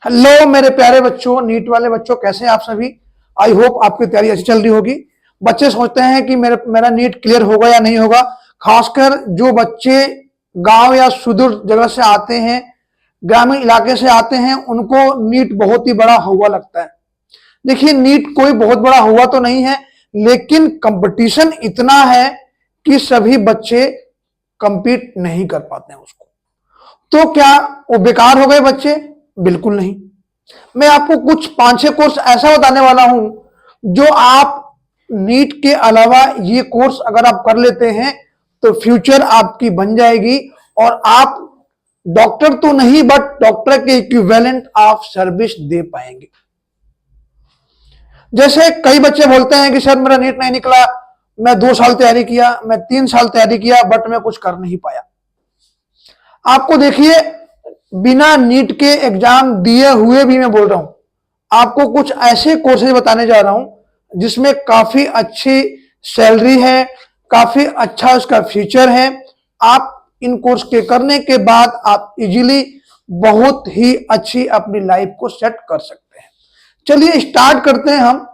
Hello मेरे प्यारे बच्चों, नीट वाले बच्चों, कैसे हैं आप सभी। आई होप आपकी तैयारी अच्छी चल रही होगी। बच्चे सोचते हैं कि मेरा नीट क्लियर होगा या नहीं होगा। खासकर जो बच्चे गांव या सुदूर जगह से आते हैं, ग्रामीण इलाके से आते हैं, उनको नीट बहुत ही बड़ा हुआ लगता है। देखिए, नीट कोई बहुत बड़ा हुआ तो नहीं है, लेकिन कंपटीशन इतना है कि सभी बच्चे कंपीट नहीं कर पाते हैं उसको। तो क्या वो बेकार हो गए बच्चे? बिल्कुल नहीं। मैं आपको कुछ 5-6 कोर्स ऐसा बताने वाला हूं जो आप नीट के अलावा ये कोर्स अगर आप कर लेते हैं तो फ्यूचर आपकी बन जाएगी और आप डॉक्टर तो नहीं बट डॉक्टर के इक्विवेलेंट आप सर्विस दे पाएंगे। जैसे कई बच्चे बोलते हैं कि सर मेरा नीट नहीं निकला, मैं 2 साल तैयारी किया, मैं 3 साल तैयारी किया, बट मैं कुछ कर नहीं पाया। आपको देखिए, बिना नीट के एग्जाम दिए हुए भी मैं बोल रहा हूं, आपको कुछ ऐसे कोर्सेज बताने जा रहा हूं जिसमें काफी अच्छी सैलरी है, काफी अच्छा उसका फ्यूचर है। आप इन कोर्स के करने के बाद आप इजीली बहुत ही अच्छी अपनी लाइफ को सेट कर सकते हैं। चलिए स्टार्ट करते हैं। हम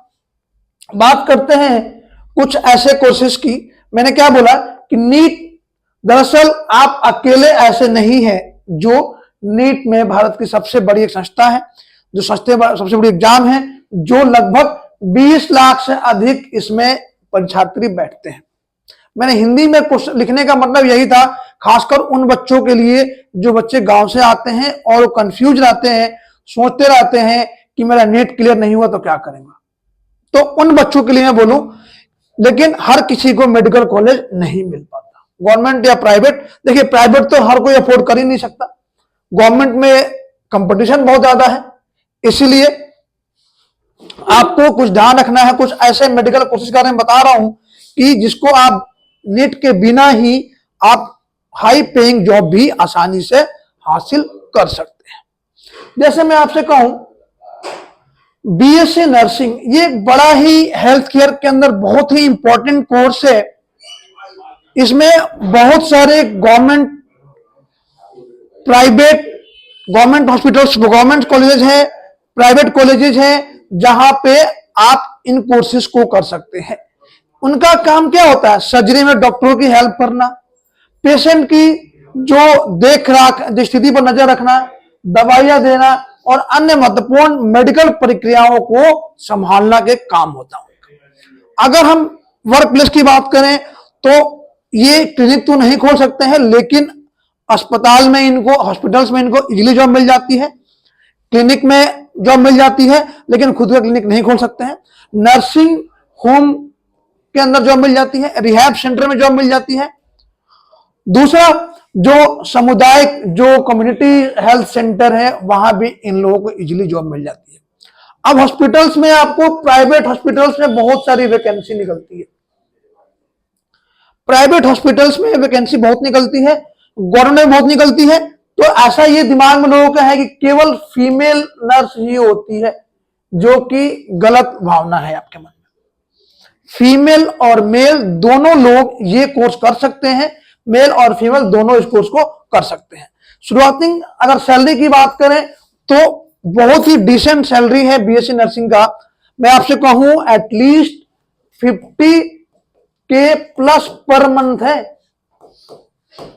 बात करते हैं कुछ ऐसे कोर्सेज की। मैंने क्या बोला कि नीट, दरअसल आप अकेले ऐसे नहीं है जो नीट में भारत की सबसे बड़ी एक संस्था है, जो सबसे बड़ी एग्जाम है, जो लगभग 20 लाख से अधिक इसमें परीक्षार्थी बैठते हैं। मैंने हिंदी में क्वेश्चन लिखने का मतलब यही था, खासकर उन बच्चों के लिए जो बच्चे गांव से आते हैं और कंफ्यूज रहते हैं, सोचते रहते हैं कि मेरा नीट क्लियर नहीं हुआ तो क्या करेंगे। तो उन बच्चों के लिए मैं बोलूं, लेकिन हर किसी को मेडिकल कॉलेज नहीं मिल पाता, गवर्नमेंट या प्राइवेट। देखिए, प्राइवेट तो हर कोई अफोर्ड कर ही नहीं सकता, गवर्नमेंट में कंपटीशन बहुत ज्यादा है। इसीलिए आपको कुछ ध्यान रखना है। कुछ ऐसे मेडिकल कोर्सेज के बारे में बता रहा हूं कि जिसको आप नीट के बिना ही आप हाई पेइंग जॉब भी आसानी से हासिल कर सकते हैं। जैसे मैं आपसे कहूं, बीएससी नर्सिंग, ये एक बड़ा ही हेल्थ केयर के अंदर बहुत ही इंपॉर्टेंट कोर्स है। इसमें बहुत सारे government, private, government hospitals, government colleges हैं, प्राइवेट कॉलेजेस हैं, जहां पे आप इन कोर्सेज को कर सकते हैं। उनका काम क्या होता है? सर्जरी में डॉक्टरों की हेल्प करना, पेशेंट की जो देख रेख, स्थिति पर नजर रखना, दवाइयां देना और अन्य महत्वपूर्ण मेडिकल प्रक्रियाओं को संभालना के काम होता है। अगर हम वर्क प्लेस की बात करें तो ये क्लिनिक तो नहीं खोल सकते हैं, लेकिन अस्पताल में इनको, हॉस्पिटल्स में इनको इजीली जॉब मिल जाती है, क्लिनिक में जॉब मिल जाती है, लेकिन खुद का क्लिनिक नहीं खोल सकते हैं। नर्सिंग होम के अंदर जॉब मिल जाती है, रिहैब सेंटर में जॉब मिल जाती है। दूसरा, जो सामुदायिक, जो कम्युनिटी हेल्थ सेंटर है, वहां भी इन लोगों को इजीली जॉब मिल जाती है। अब हॉस्पिटल्स में आपको, प्राइवेट हॉस्पिटल्स में बहुत सारी वैकेंसी निकलती है, प्राइवेट हॉस्पिटल्स में वैकेंसी बहुत निकलती है, गवर्नमेंट में बहुत निकलती है। तो ऐसा ये दिमाग में लोगों का है कि केवल फीमेल नर्स ही होती है, जो कि गलत भावना है आपके मन में। फीमेल और मेल दोनों लोग ये कोर्स कर सकते हैं, मेल और फीमेल दोनों इस कोर्स को कर सकते हैं। शुरुआती अगर सैलरी की बात करें तो बहुत ही डिसेंट सैलरी है बीएससी नर्सिंग का। मैं आपसे कहूं at least 50K plus per month है,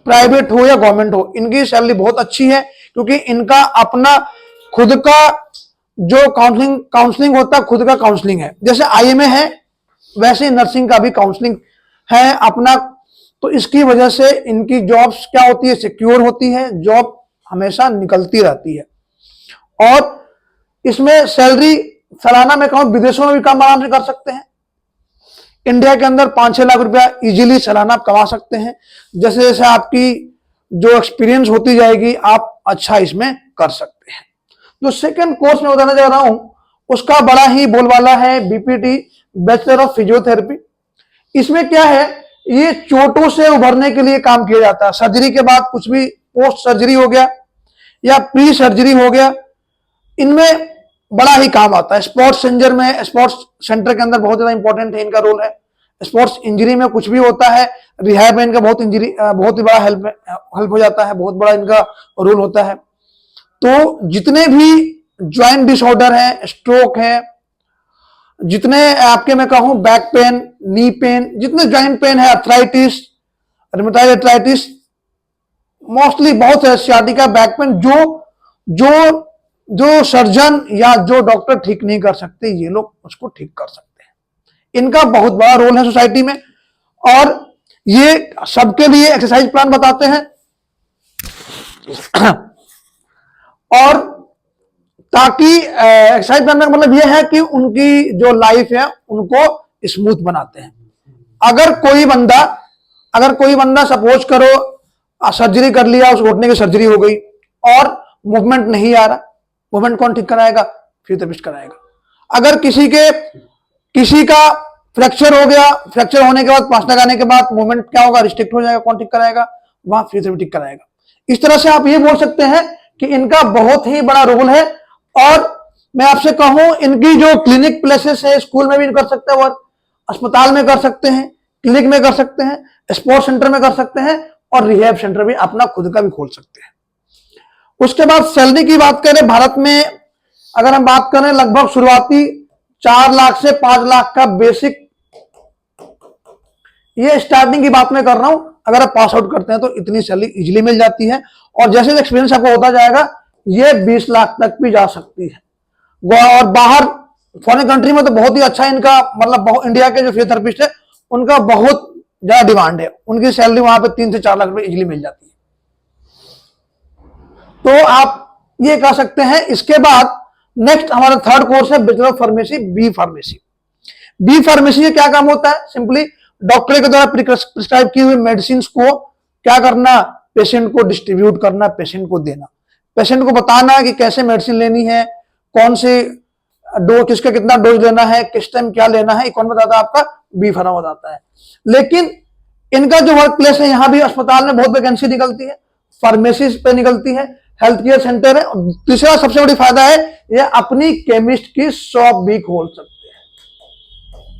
प्राइवेट हो या गवर्नमेंट हो, इनकी सैलरी बहुत अच्छी है, क्योंकि इनका अपना खुद का जो काउंसलिंग होता है, खुद का काउंसलिंग है। जैसे आईएमए है, वैसे नर्सिंग का भी काउंसलिंग है अपना। तो इसकी वजह से इनकी जॉब्स क्या होती है? सिक्योर होती है, जॉब हमेशा निकलती रहती है। और इसमें सैलरी सालाना में कहूं, विदेशों में भी काम आराम से कर सकते हैं। इंडिया के अंदर 5-6 लाख रुपया इजीली सालाना आप कमा सकते हैं। जैसे जैसे आपकी जो एक्सपीरियंस होती जाएगी, आप अच्छा इसमें कर सकते हैं। जो सेकंड कोर्स में बताने जा रहा हूं, उसका बड़ा ही बोलबाला है, बीपीटी, बैचलर ऑफ फिजियोथेरेपी। इसमें क्या है? ये चोटों से उभरने के लिए काम किया जाता है। सर्जरी के बाद कुछ भी पोस्ट सर्जरी हो गया या प्री सर्जरी हो गया, इनमें बड़ा ही काम आता है। स्पोर्ट्स सेंटर के अंदर बहुत ज्यादा इंपॉर्टेंट है इनका रोल है। स्पोर्ट्स इंजरी में कुछ भी होता है, रिहैब में इनका बहुत ही बड़ा हेल्प हो जाता है, बहुत बड़ा इनका रोल होता है। तो जितने भी ज्वाइंट डिसऑर्डर है, स्ट्रोक है, जितने आपके मैं कहूं बैक पेन, नी पेन, जितने ज्वाइंट पेन है, अर्थराइटिस, रिमेटॉइड अर्थराइटिस, मोस्टली बहुत है, सियाटिका, बैक पेन, जो जो सर्जन या जो डॉक्टर ठीक नहीं कर सकते, ये लोग उसको ठीक कर सकते हैं। इनका बहुत बड़ा रोल है सोसाइटी में। और ये सबके लिए एक्सरसाइज प्लान बताते हैं और ताकि एक्सरसाइज प्लान का मतलब यह है कि उनकी जो लाइफ है उनको स्मूथ बनाते हैं। अगर कोई बंदा सपोज करो सर्जरी कर लिया, उस घुटने की सर्जरी हो गई और मूवमेंट नहीं आ रहा, मूवमेंट कौन ठीक कराएगा? फिजियोथेरेपिस्ट कराएगा। अगर किसी का फ्रैक्चर हो गया, फ्रैक्चर होने के बाद 5 लगाने के बाद मूवमेंट क्या होगा? रिस्ट्रिक्ट हो जाएगा, कौन ठीक कराएगा? वहां फिजियोथेरेपी ठीक कराएगा। इस तरह से आप ये बोल सकते हैं कि इनका बहुत ही बड़ा रोल है। और मैं आपसे कहूं, इनकी जो क्लिनिक प्लेसेस है, स्कूल में भी कर सकते हैं वर्क, अस्पताल में कर सकते हैं, क्लिनिक में कर सकते हैं, स्पोर्ट्स सेंटर में कर सकते हैं और रिहैब सेंटर भी अपना खुद का भी खोल सकते हैं। उसके बाद सैलरी की बात करें, भारत में अगर हम बात करें, लगभग शुरुआती 4 लाख से 5 लाख का बेसिक, ये स्टार्टिंग की बात मैं कर रहा हूं। अगर आप पास आउट करते हैं तो इतनी सैलरी इजीली मिल जाती है और जैसे एक्सपीरियंस आपको होता जाएगा ये 20 लाख तक भी जा सकती है। और बाहर फॉरेन कंट्री में तो बहुत ही अच्छा इनका मतलब, इंडिया के जो फिजियोथेरेपिस्ट है उनका बहुत ज्यादा डिमांड है, उनकी सैलरी वहां पे 3 से 4 लाख रुपए इजीली मिल जाती है। तो आप ये कह सकते हैं। इसके बाद नेक्स्ट हमारा थर्ड कोर्स है bachelor of pharmacy, B pharmacy. B pharmacy क्या काम होता है? सिंपली डॉक्टर के द्वारा प्रिस्क्राइब की हुई मेडिसिन को क्या करना? पेशेंट को डिस्ट्रीब्यूट करना, पेशेंट को देना, पेशेंट को बताना कि कैसे मेडिसिन लेनी है, कौन से डोज, किसका कितना डोज लेना है, किस टाइम क्या लेना है, कौन बताता है? आपका बी फार्मा बताता है। लेकिन इनका जो वर्क प्लेस है, यहां भी अस्पताल में बहुत वैकेंसी निकलती है, फार्मेसी पे निकलती है, हेल्थ केयर सेंटर है। तीसरा सबसे बड़ी फायदा है, ये अपनी केमिस्ट की शॉप भी खोल सकते हैं।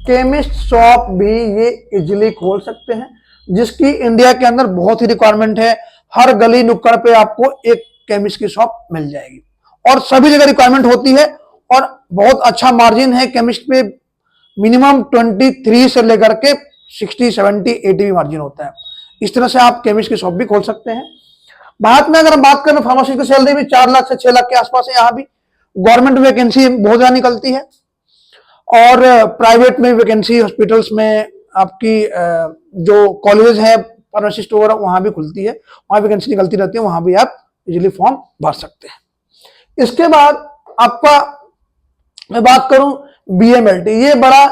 केमिस्ट शॉप भी ये इजीली खोल सकते हैं, जिसकी इंडिया के अंदर बहुत ही रिक्वायरमेंट है। हर गली नुक्कड़ पे आपको एक केमिस्ट की शॉप मिल जाएगी और सभी जगह रिक्वायरमेंट होती है और बहुत अच्छा मार्जिन है केमिस्ट पे। मिनिमम 23 से लेकर के 60, 70, 80 भी मार्जिन होता है। इस तरह से आप केमिस्ट की शॉप भी खोल सकते हैं। भारत में अगर हम बात करें, फार्मासी की सैलरी भी 4 लाख से 6 लाख के आसपास है। यहाँ भी गवर्नमेंट वैकेंसी बहुत ज्यादा निकलती है और प्राइवेट में वैकेंसी, हॉस्पिटल्स में आपकी जो कॉलेज है फार्मासिस्ट वगैरह वहां भी खुलती है, वहां वैकेंसी निकलती रहती है, वहां भी आप इजीली फॉर्म भर सकते हैं। इसके बाद आपका मैं बात करूं बीएमएलटी, ये बड़ा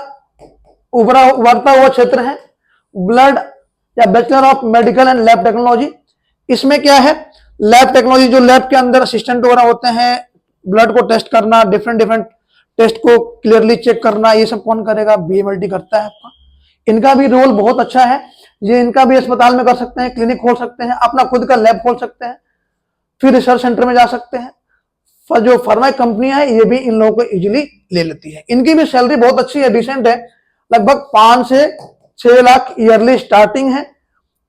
उभरता हुआ क्षेत्र है, ब्लड या bachelor of medical and lab technology. इसमें क्या है? लैब टेक्नोलॉजी, जो लैब के अंदर असिस्टेंट वगैरह होते हैं, ब्लड को टेस्ट करना, डिफरेंट टेस्ट को क्लियरली चेक करना, ये सब कौन करेगा? बीएमएलटी करता है आपका। इनका भी रोल बहुत अच्छा है। ये इनका भी अस्पताल में कर सकते हैं, क्लिनिक खोल सकते हैं, अपना खुद का लैब खोल सकते हैं, फिर रिसर्च सेंटर में जा सकते हैं। जो फार्मा कंपनियां है ये भी इन लोगों को इजीली ले लेती है। इनकी भी सैलरी बहुत अच्छी है, डिसेंट है, लगभग 5 से 6 लाख ईयरली स्टार्टिंग है।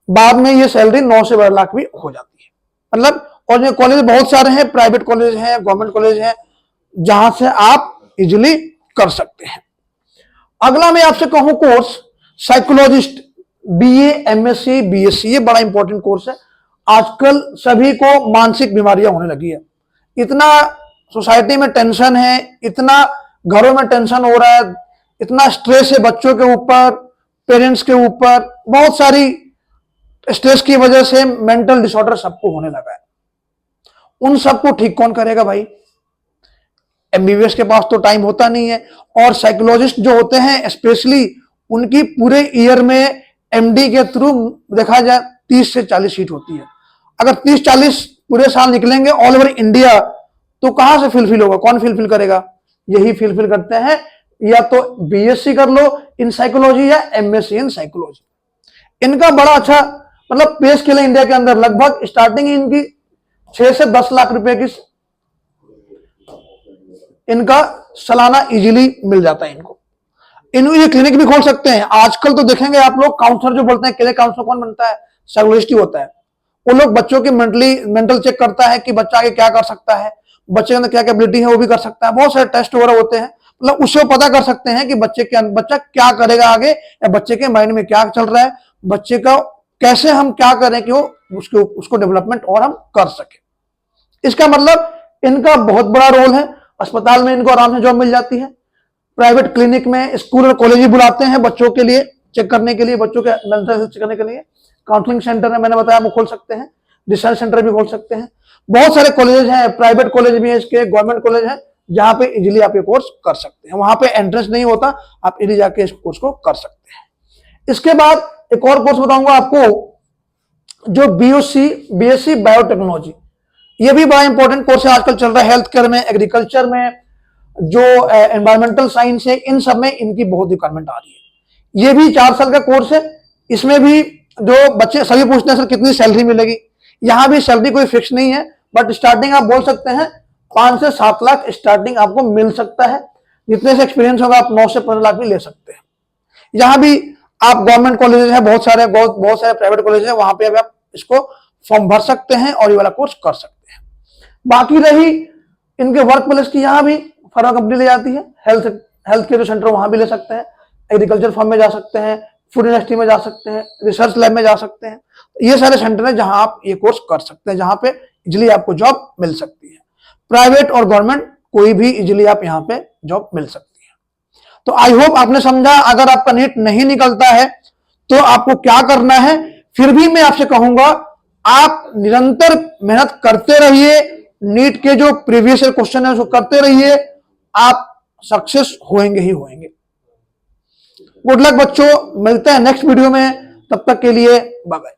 बाद में ये सैलरी 9 से 12 लाख भी हो जाती है। मतलब, और ये कॉलेज बहुत सारे हैं, प्राइवेट कॉलेज हैं, गवर्नमेंट कॉलेज हैं, जहां से आप इजीली कर सकते हैं। अगला मैं आपसे कहूं course psychologist, BA, MSc, BSc, ये बड़ा इंपॉर्टेंट कोर्स है। आजकल सभी को मानसिक बीमारियां होने लगी है। इतना सोसाइटी में टेंशन है, इतना घरों में टेंशन हो रहा है, इतना स्ट्रेस है बच्चों के ऊपर, पेरेंट्स के ऊपर, बहुत सारी स्ट्रेस की वजह से मेंटल डिसऑर्डर सबको होने लगा है। उन सबको ठीक कौन करेगा भाई? एमबीबीएस के पास तो टाइम होता नहीं है। और साइकोलॉजिस्ट जो होते हैं स्पेशली, उनकी पूरे ईयर में एमडी के थ्रू देखा जाए 30 से 40 सीट होती है। अगर 30-40 पूरे साल निकलेंगे ऑल ओवर इंडिया, तो कहां से फिलफिल होगा? कौन फिलफिल करेगा? यही फिलफिल करते हैं, या तो बीएससी कर लो इन साइकोलॉजी या एमएससी इन साइकोलॉजी। इनका बड़ा अच्छा मतलब पे स्केल है इंडिया के अंदर। लगभग स्टार्टिंग इनकी 6 से 10 लाख रुपए की इनका सालाना इजीली मिल जाता है इनको। ये क्लिनिक भी खोल सकते हैं। आजकल तो देखेंगे आप लोग, काउंसलर जो बोलते हैं, क्लिनिक काउंसलर कौन बनता है? साइकोलॉजिस्ट ही होता है। वो लोग बच्चों के मेंटल चेक करता है कि बच्चा आगे क्या कर सकता है, बच्चे के अंदर क्या कैपेबिलिटी है वो भी कर सकता है। बहुत सारे टेस्ट वगैरह होते हैं, मतलब उससे पता कर सकते हैं कि बच्चा क्या करेगा आगे, या बच्चे के माइंड में क्या चल रहा है, बच्चे का कैसे हम क्या करें कि वो उसको डेवलपमेंट और हम कर सके। इसका मतलब इनका बहुत बड़ा रोल है। अस्पताल में इनको आराम से जॉब मिल जाती है, प्राइवेट क्लिनिक में, स्कूल और कॉलेज भी बुलाते हैं बच्चों के लिए चेक करने के लिए, बच्चों के मेंटल हेल्थ चेक करने के लिए। काउंसलिंग सेंटर है, मैंने बताया, वो खोल सकते हैं, रिसर्च सेंटर भी खोल सकते हैं। बहुत सारे कॉलेज हैं, प्राइवेट कॉलेज भी है, इसके गवर्नमेंट कॉलेज है, जहां पे इजीली आप ये कोर्स कर सकते हैं। वहां पे एंट्रेंस नहीं होता, आप इजीली जाके इस कोर्स को कर सकते हैं। इसके बाद एक और कोर्स बताऊंगा आपको, जो बीएससी बायोटेक्नोलॉजी, ये भी बड़ा इंपॉर्टेंट कोर्स है, आजकल चल रहा है हेल्थ केयर में, एग्रीकल्चर में, जो एनवायरमेंटल साइंस है, इन सब में इनकी बहुत रिक्वायरमेंट आ रही है। ये भी 4 साल का कोर्स है। इसमें भी जो बच्चे सभी पूछते हैं सर कितनी सैलरी मिलेगी, यहां भी सैलरी कोई फिक्स नहीं है, बट स्टार्टिंग आप बोल सकते हैं 5 से 7 लाख स्टार्टिंग आपको मिल सकता है। जितने से एक्सपीरियंस होगा आप 9 से 15 लाख भी ले सकते हैं। यहाँ भी आप गवर्नमेंट कॉलेज है, बहुत सारे प्राइवेट कॉलेज है, वहां पे आप इसको फॉर्म भर सकते हैं और ये वाला कोर्स कर सकते हैं। बाकी रही इनके वर्क प्लेस की, यहाँ भी फार्मा कंपनी ले जाती है, हेल्थ केयर सेंटर वहां भी ले सकते हैं, एग्रीकल्चर फॉर्म में जा सकते हैं, फूड इंडस्ट्री में जा सकते हैं, रिसर्च लैब में जा सकते हैं। ये सारे सेंटर है जहां आप ये कोर्स कर सकते हैं, जहां पे इजिली आपको जॉब मिल सकती है। प्राइवेट और गवर्नमेंट कोई भी इजिली आप यहाँ पे जॉब मिल सकती है। तो आई होप आपने समझा। अगर आपका नीट नहीं निकलता है तो आपको क्या करना है, फिर भी मैं आपसे कहूंगा आप निरंतर मेहनत करते रहिए, नीट के जो प्रीवियस ईयर क्वेश्चन है उसको करते रहिए, आप सक्सेस होंगे ही होंगे। गुड लक बच्चों, मिलते हैं नेक्स्ट वीडियो में, तब तक के लिए बाय बाय।